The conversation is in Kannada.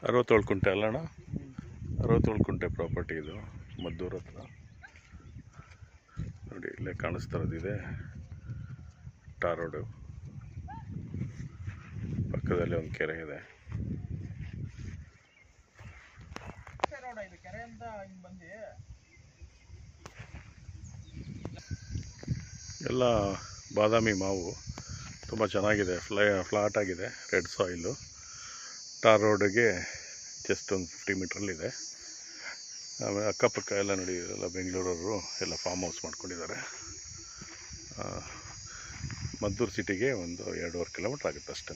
67 ಕುಂಟೆ ಅಲ್ಲಣ್ಣ? 67 ಕುಂಟೆ ಪ್ರಾಪರ್ಟಿ ಇದು, ಮದ್ದೂರು ಹತ್ರ. ನೋಡಿ ಇಲ್ಲೇ ಕಾಣಿಸ್ತಾ ಇರೋದಿದೆ ಟಾರ್ ರೋಡು, ಪಕ್ಕದಲ್ಲಿ ಒಂದು ಕೆರೆ ಇದೆ. ಎಲ್ಲ ಬಾದಾಮಿ ಮಾವು ತುಂಬ ಚೆನ್ನಾಗಿದೆ, ಫ್ಲಾಟ್ ಆಗಿದೆ, ರೆಡ್ ಸಾಯಿಲು. ಟಾರ್ ರೋಡಿಗೆ ಜಸ್ಟ್ ಒಂದು 50 ಮೀಟ್ರಲ್ಲಿದೆ. ಆಮೇಲೆ ಅಕ್ಕಪಕ್ಕ ಎಲ್ಲ ನೋಡಿ, ಎಲ್ಲ ಬೆಂಗಳೂರವರು ಎಲ್ಲ ಫಾರ್ಮ್ ಹೌಸ್ ಮಾಡ್ಕೊಂಡಿದ್ದಾರೆ. ಮದ್ದೂರು ಸಿಟಿಗೆ ಒಂದು 2.5 ಕಿಲೋಮೀಟ್ರ್ ಆಗುತ್ತೆ ಅಷ್ಟೇ.